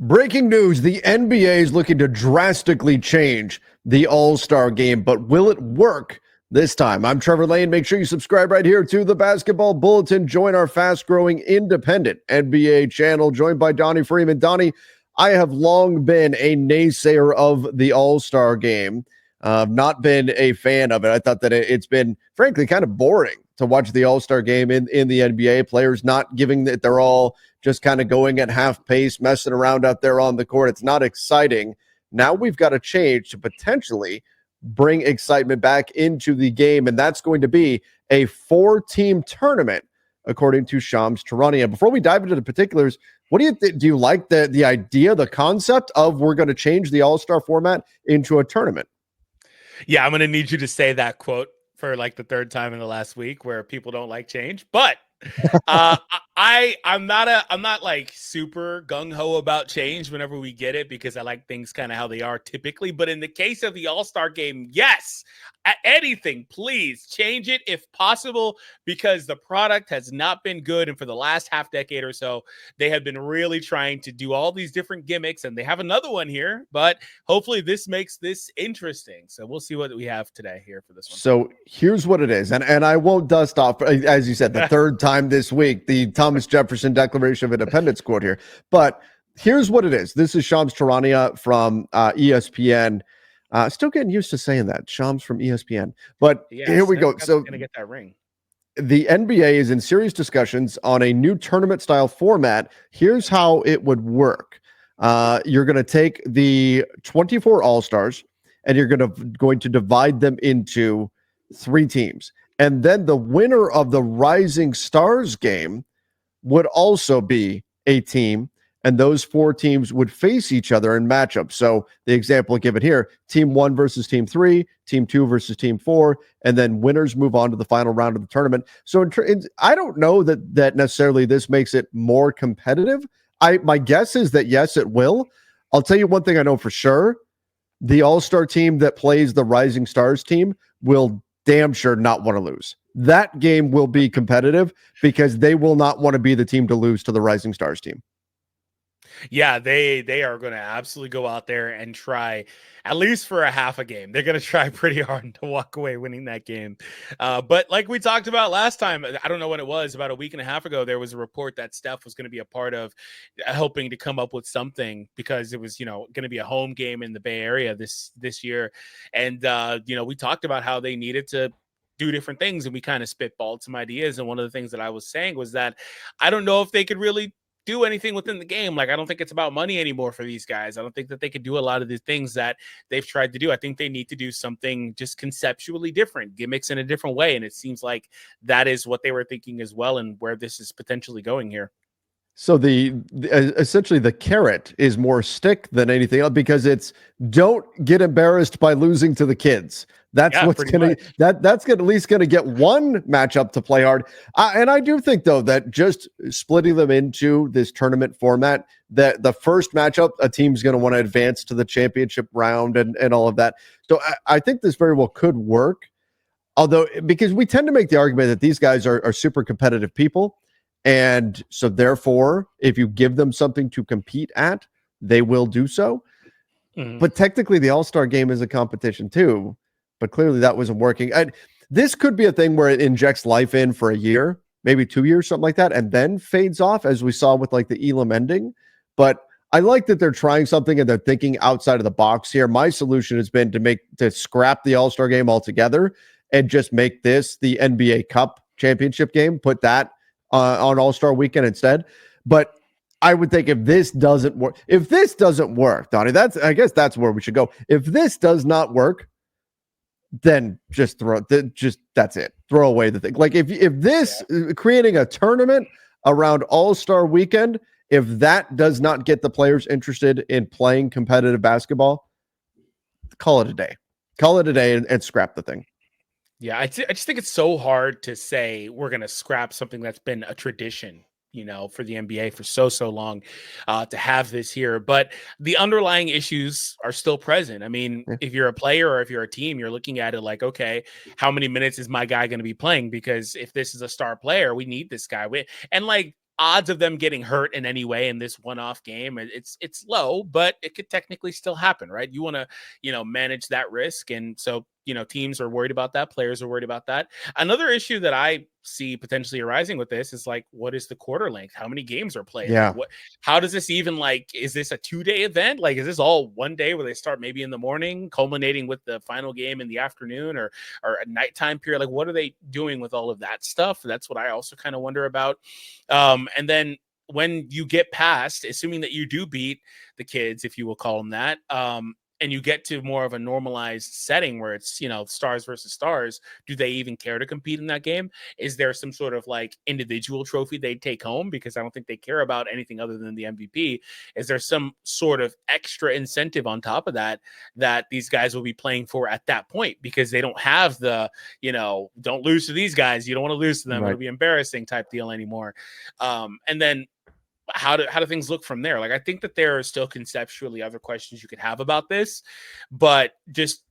Breaking news, the NBA is looking to drastically change the All-Star game, but will it work this time? I'm Trevor Lane. Make sure you subscribe right here to the Basketball Bulletin. Join our fast-growing independent NBA channel, joined by Donnie Freeman. Donnie, I have long been a naysayer of the All-Star game. I've not been a fan of it. I thought that it's been, frankly, kind of boring to watch the All-Star game in the NBA. Players not giving that they're all just kind of going at half pace, messing around out there on the court. It's not exciting. Now we've got to change to potentially bring excitement back into the game, and that's going to be a 4-team tournament, according to Shams Charania. Before we dive into the particulars, what do you think? Do you like the idea, the concept of we're going to change the All-Star format into a tournament? Yeah, I'm going to need you to say that quote for like the third time in the last week where people don't like change, but I'm not like super gung-ho about change whenever we get it, because I like things kind of how they are typically. But in the case of the All-Star game, yes, anything, please change it if possible, because the product has not been good. And for the last half decade or so, they have been really trying to do all these different gimmicks, and they have another one here, but hopefully this makes this interesting. So we'll see what we have today here for this one. So here's what it is. And I won't dust off, as you said, the third time this week, the Thomas Jefferson Declaration of Independence quote here. But here's what it is. This is Shams Charania from ESPN. Still getting used to saying that. Shams from ESPN. But yeah, here we go. So going to get that ring. The NBA is in serious discussions on a new tournament-style format. Here's how it would work. You're going to take the 24 All-Stars, and you're going to divide them into 3 teams. And then the winner of the Rising Stars game would also be a team, and those 4 teams would face each other in matchups. So the example given here, team 1 versus team 3, team 2 versus team 4, and then winners move on to the final round of the tournament. So I don't know that necessarily this makes it more competitive. My guess is that yes, it will. I'll tell you one thing I know for sure. The All-Star team that plays the Rising Stars team will damn sure not want to lose. That game will be competitive because they will not want to be the team to lose to the Rising Stars team. Yeah, they are going to absolutely go out there and try, at least for a half a game. They're going to try pretty hard to walk away winning that game. But like we talked about last time, I don't know when it was, about a week and a half ago, there was a report that Steph was going to be a part of helping to come up with something, because it was, going to be a home game in the Bay Area this year. And, we talked about how they needed to do different things, and we kind of spitballed some ideas. And one of the things that I was saying was that I don't know if they could really do anything within the game. Like, I don't think it's about money anymore for these guys. I don't think that they can do a lot of the things that they've tried to do. I think they need to do something just conceptually different, gimmicks in a different way. And it seems like that is what they were thinking as well, and where this is potentially going here. So essentially the carrot is more stick than anything else, because it's don't get embarrassed by losing to the kids. That's what's going to that's at least going to get one matchup to play hard. And I do think, though, that just splitting them into this tournament format, that the first matchup, a team's going to want to advance to the championship round and all of that. So I think this very well could work. Although, because we tend to make the argument that these guys are super competitive people. And so therefore, if you give them something to compete at, they will do so. Mm-hmm. But technically, the All-Star game is a competition too. But clearly that wasn't working. This could be a thing where it injects life in for a year, maybe 2 years, something like that, and then fades off, as we saw with like the Elam ending. But I like that they're trying something and they're thinking outside of the box here. My solution has been to scrap the All-Star game altogether and just make this the NBA Cup championship game. Put that on All-Star weekend instead. But I would think if this doesn't work, Donnie, I guess that's where we should go. If this does not work, then just that's it. Throw away the thing. Like if this creating a tournament around All-Star weekend, if that does not get the players interested in playing competitive basketball, call it a day. Call it a day and scrap the thing. Yeah, I just think it's so hard to say we're going to scrap something that's been a tradition, for the NBA for so long, to have this here. But the underlying issues are still present. I mean, if you're a player or if you're a team, you're looking at it like, okay, how many minutes is my guy going to be playing? Because if this is a star player, we need this guy. And like, odds of them getting hurt in any way in this one-off game, it's low, but it could technically still happen, right? You want to, manage that risk. And so, teams are worried about that. Players are worried about that. Another issue that I see potentially arising with this is like, what is the quarter length? How many games are played? Yeah. Like, how does this even, like, is this a 2-day event? Like, is this all one day where they start maybe in the morning, culminating with the final game in the afternoon, or a nighttime period? Like, what are they doing with all of that stuff? That's what I also kind of wonder about. And then when you get past, assuming that you do beat the kids, if you will call them that, and you get to more of a normalized setting where it's, stars versus stars, do they even care to compete in that game? Is there some sort of like individual trophy they take home? Because I don't think they care about anything other than the MVP. Is there some sort of extra incentive on top of that these guys will be playing for at that point? Because they don't have the, don't lose to these guys. You don't want to lose to them. Right. It'll be embarrassing type deal anymore. And then how do things look from there? Like, I think that there are still conceptually other questions you could have about this, but just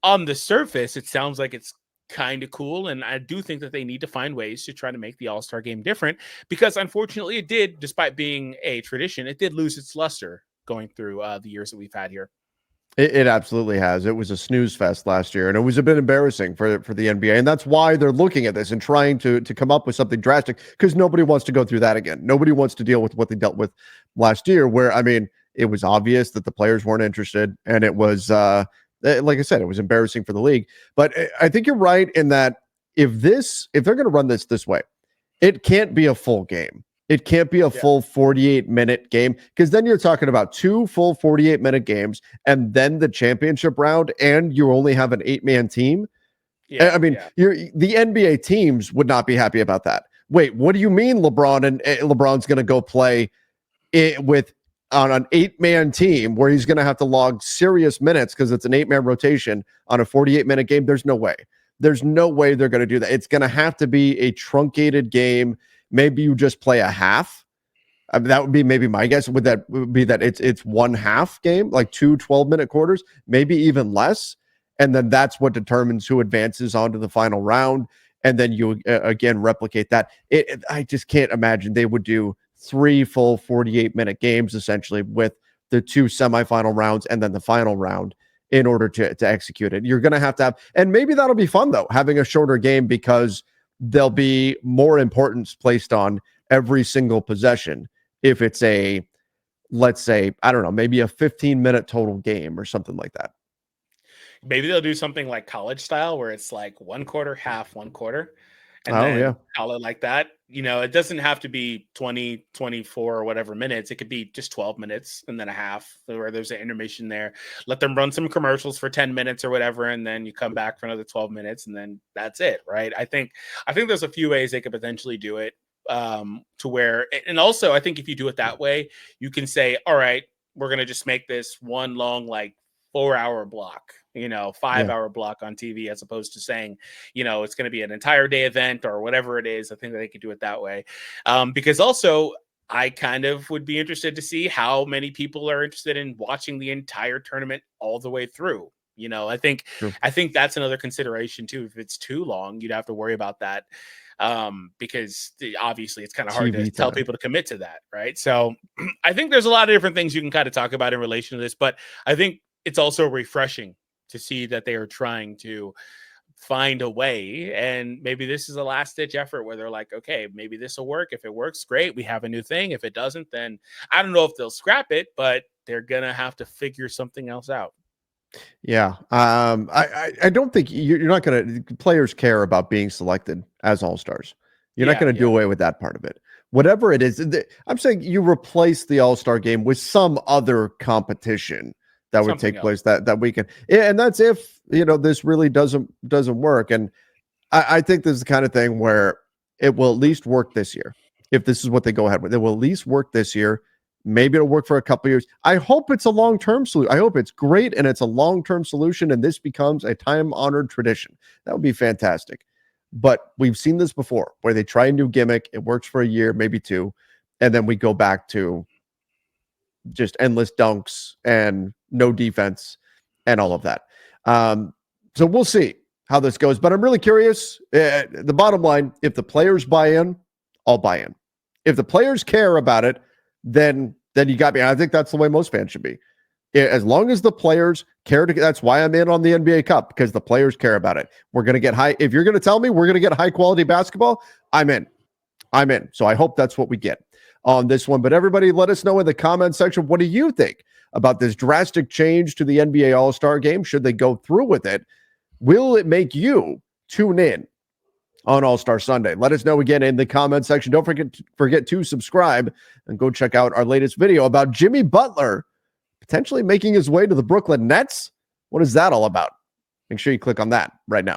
on the surface, it sounds like it's kind of cool. And I do think that they need to find ways to try to make the All-Star game different, because unfortunately it did, despite being a tradition, it did lose its luster going through the years that we've had here. It absolutely has. It was a snooze fest last year, and it was a bit embarrassing for the NBA, and that's why they're looking at this and trying to come up with something drastic, because nobody wants to go through that again. Nobody wants to deal with what they dealt with last year, where, I mean, it was obvious that the players weren't interested, and it was, like I said, it was embarrassing for the league. But I think you're right in that if they're going to run this way, it can't be a full game. It can't be a full 48-minute game, because then you're talking about 2 full 48-minute games and then the championship round, and you only have an 8-man team. I mean, the NBA teams would not be happy about that. Wait, what do you mean LeBron's going to go play on an 8-man team where he's going to have to log serious minutes because it's an 8-man rotation on a 48-minute game? There's no way. There's no way they're going to do that. It's going to have to be a truncated game. Maybe you just play a half. I mean, that would be maybe my guess. Would be that it's one half game, like 2 12-minute quarters, maybe even less. And then that's what determines who advances onto the final round. And then you again replicate that. I just can't imagine they would do 3 full 48-minute games essentially with the 2 semifinal rounds and then the final round in order to execute it. You're going to have, and maybe that'll be fun though, having a shorter game, because there'll be more importance placed on every single possession if it's a, let's say, I don't know, maybe a 15-minute total game or something like that. Maybe they'll do something like college style where it's like 1 quarter, half, 1 quarter, and then call it like that. It doesn't have to be 20, 24 or whatever minutes. It could be just 12 minutes and then a half, where there's an intermission there. Let them run some commercials for 10 minutes or whatever, and then you come back for another 12 minutes, and then that's it, right? I think there's a few ways they could potentially do it, to where, and also I think if you do it that way, you can say, all right, we're going to just make this one long, like, 4-hour block, 5-hour block on TV, as opposed to saying, it's going to be an entire day event or whatever it is. I think that they could do it that way. Because also, I kind of would be interested to see how many people are interested in watching the entire tournament all the way through. I think that's another consideration too. If it's too long, you'd have to worry about that. Because obviously it's kind of hard to tell people to commit to that. Right. So I think there's a lot of different things you can kind of talk about in relation to this, but I think it's also refreshing to see that they are trying to find a way. And maybe this is a last ditch effort where they're like, okay, maybe this will work. If it works, great. We have a new thing. If it doesn't, then I don't know if they'll scrap it, but they're going to have to figure something else out. Yeah. I don't think you're not going to, players care about being selected as all-stars. You're not going to do away with that part of it. Whatever it is, I'm saying you replace the all-star game with some other competition that would take place that weekend. And that's if, this really doesn't work. And I think this is the kind of thing where it will at least work this year. If this is what they go ahead with, it will at least work this year. Maybe it'll work for a couple of years. I hope it's a long-term solution. I hope it's great and it's a long-term solution and this becomes a time-honored tradition. That would be fantastic. But we've seen this before where they try a new gimmick. It works for a year, maybe 2. And then we go back to just endless dunks and no defense and all of that. So we'll see how this goes. But I'm really curious. The bottom line, if the players buy in, I'll buy in. If the players care about it, then you got me. And I think that's the way most fans should be. As long as the players care that's why I'm in on the NBA Cup, because the players care about it. We're going to get high. If you're going to tell me we're going to get high quality basketball, I'm in. So I hope that's what we get on this one. But everybody, let us know in the comment section, what do you think about this drastic change to the NBA All-Star Game? Should they go through with it? Will it make you tune in on All-Star Sunday? Let us know again in the comment section. Don't forget to subscribe and go check out our latest video about Jimmy Butler potentially making his way to the Brooklyn Nets. What is that all about? Make sure you click on that right now.